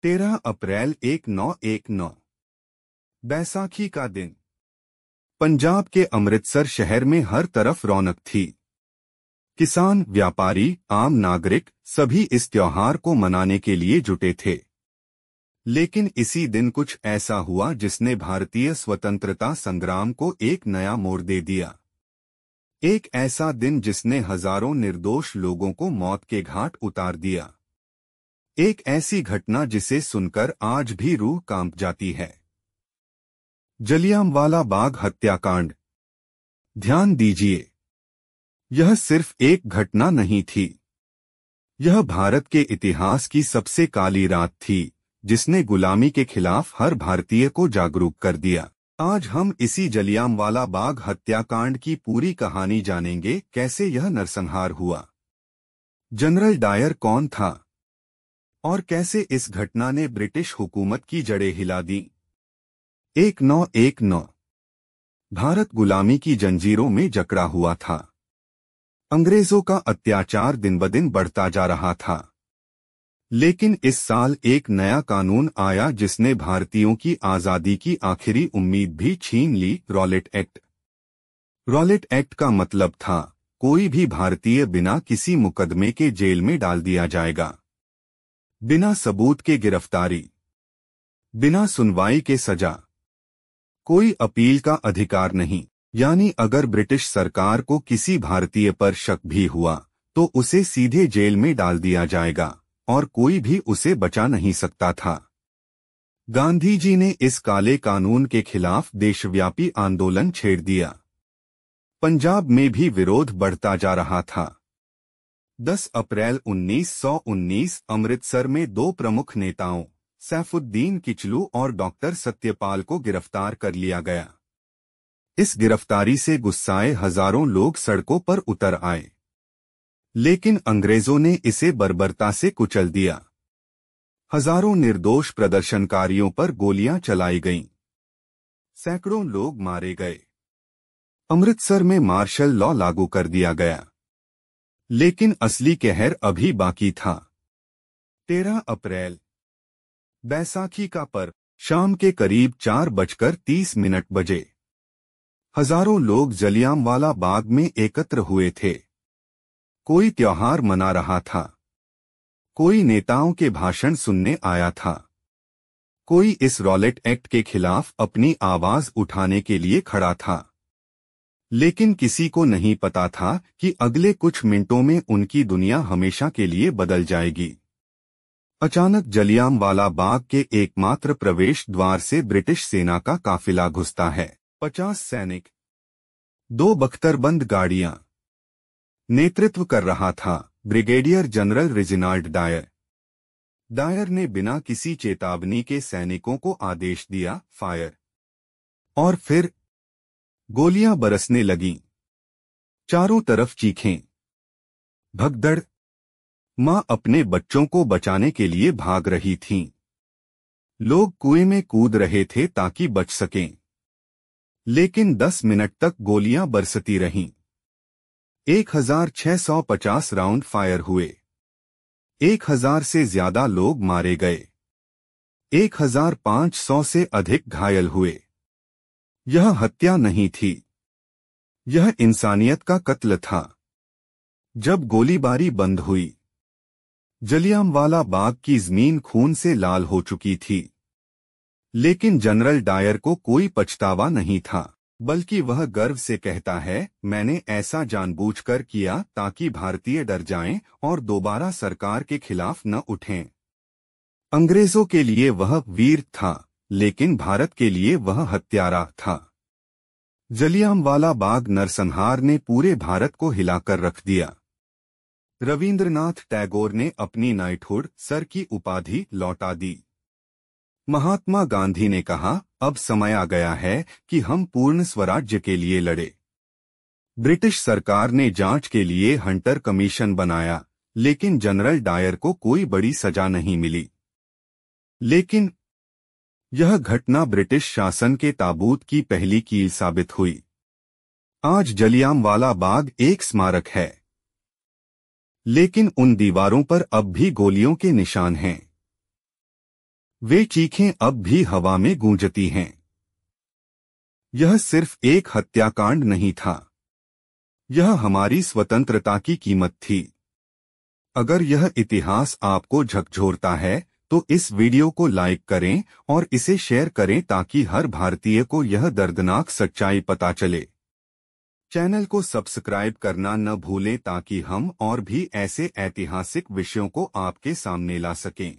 13 अप्रैल 1919 बैसाखी का दिन। पंजाब के अमृतसर शहर में हर तरफ रौनक थी। किसान, व्यापारी, आम नागरिक सभी इस त्योहार को मनाने के लिए जुटे थे। लेकिन इसी दिन कुछ ऐसा हुआ जिसने भारतीय स्वतंत्रता संग्राम को एक नया मोड़ दे दिया। एक ऐसा दिन जिसने हजारों निर्दोष लोगों को मौत के घाट उतार दिया। एक ऐसी घटना जिसे सुनकर आज भी रूह कांप जाती है। जलियांवाला बाग हत्याकांड। ध्यान दीजिए, यह सिर्फ एक घटना नहीं थी। यह भारत के इतिहास की सबसे काली रात थी, जिसने गुलामी के खिलाफ हर भारतीय को जागरूक कर दिया। आज हम इसी जलियांवाला बाग हत्याकांड की पूरी कहानी जानेंगे। कैसे यह नरसंहार हुआ, जनरल डायर कौन था और कैसे इस घटना ने ब्रिटिश हुकूमत की जड़ें हिला दी। 1919 भारत गुलामी की जंजीरों में जकड़ा हुआ था। अंग्रेजों का अत्याचार दिन ब दिन बढ़ता जा रहा था। लेकिन इस साल एक नया कानून आया जिसने भारतीयों की आजादी की आखिरी उम्मीद भी छीन ली। Rowlatt Act. रॉलेट एक्ट का मतलब था कोई भी भारतीय बिना किसी मुकदमे के जेल में डाल दिया जाएगा, बिना सबूत के गिरफ्तारी, बिना सुनवाई के सजा, कोई अपील का अधिकार नहीं। यानी अगर ब्रिटिश सरकार को किसी भारतीय पर शक भी हुआ तो उसे सीधे जेल में डाल दिया जाएगा और कोई भी उसे बचा नहीं सकता था। गांधी जी ने इस काले कानून के खिलाफ देशव्यापी आंदोलन छेड़ दिया। पंजाब में भी विरोध बढ़ता जा रहा था। 10 अप्रैल 1919 अमृतसर में दो प्रमुख नेताओं सैफुद्दीन किचलू और डॉक्टर सत्यपाल को गिरफ्तार कर लिया गया। इस गिरफ्तारी से गुस्साए हजारों लोग सड़कों पर उतर आए, लेकिन अंग्रेजों ने इसे बर्बरता से कुचल दिया। हजारों निर्दोष प्रदर्शनकारियों पर गोलियां चलाई गईं। सैकड़ों लोग मारे गए। अमृतसर में मार्शल लॉ लागू कर दिया गया। लेकिन असली कहर अभी बाकी था। 13 अप्रैल बैसाखी का पर्व। शाम के करीब 4:30 बजे हजारों लोग जलियांवाला बाग में एकत्र हुए थे। कोई त्योहार मना रहा था, कोई नेताओं के भाषण सुनने आया था, कोई इस रॉलेट एक्ट के खिलाफ अपनी आवाज उठाने के लिए खड़ा था। लेकिन किसी को नहीं पता था कि अगले कुछ मिनटों में उनकी दुनिया हमेशा के लिए बदल जाएगी। अचानक जलियांवाला बाग के एकमात्र प्रवेश द्वार से ब्रिटिश सेना का काफिला घुसता है। 50 सैनिक, 2 बख्तरबंद गाड़ियां। नेतृत्व कर रहा था brigadier general Reginald Dyer. Dyer ने बिना किसी चेतावनी के सैनिकों को आदेश दिया, फायर। और फिर गोलियां बरसने लगीं। चारों तरफ चीखें, भगदड़। मां अपने बच्चों को बचाने के लिए भाग रही थीं। लोग कुएं में कूद रहे थे ताकि बच सकें। लेकिन 10 मिनट तक गोलियां बरसती रहीं। 1650 राउंड फायर हुए। 1000 से ज्यादा लोग मारे गए। 1500 से अधिक घायल हुए। यह हत्या नहीं थी, यह इंसानियत का कत्ल था। जब गोलीबारी बंद हुई, जलियांवाला बाग की जमीन खून से लाल हो चुकी थी। लेकिन जनरल डायर को कोई पछतावा नहीं था, बल्कि वह गर्व से कहता है, मैंने ऐसा जानबूझकर किया ताकि भारतीय डर जाएं और दोबारा सरकार के खिलाफ न उठें। अंग्रेजों के लिए वह वीर था, लेकिन भारत के लिए वह हत्यारा था। जलियांवाला बाग नरसंहार ने पूरे भारत को हिलाकर रख दिया। रविंद्रनाथ टैगोर ने अपनी नाइटहुड सर की उपाधि लौटा दी। महात्मा गांधी ने कहा, अब समय आ गया है कि हम पूर्ण स्वराज्य के लिए लड़े। ब्रिटिश सरकार ने जांच के लिए हंटर कमीशन बनाया, लेकिन जनरल डायर को कोई बड़ी सजा नहीं मिली। लेकिन यह घटना ब्रिटिश शासन के ताबूत की पहली कील साबित हुई। आज जलियांवाला बाग एक स्मारक है, लेकिन उन दीवारों पर अब भी गोलियों के निशान हैं। वे चीखें अब भी हवा में गूंजती हैं। यह सिर्फ एक हत्याकांड नहीं था, यह हमारी स्वतंत्रता की कीमत थी। अगर यह इतिहास आपको झकझोरता है तो इस वीडियो को लाइक करें और इसे शेयर करें ताकि हर भारतीय को यह दर्दनाक सच्चाई पता चले। चैनल को सब्सक्राइब करना न भूलें ताकि हम और भी ऐसे ऐतिहासिक विषयों को आपके सामने ला सकें।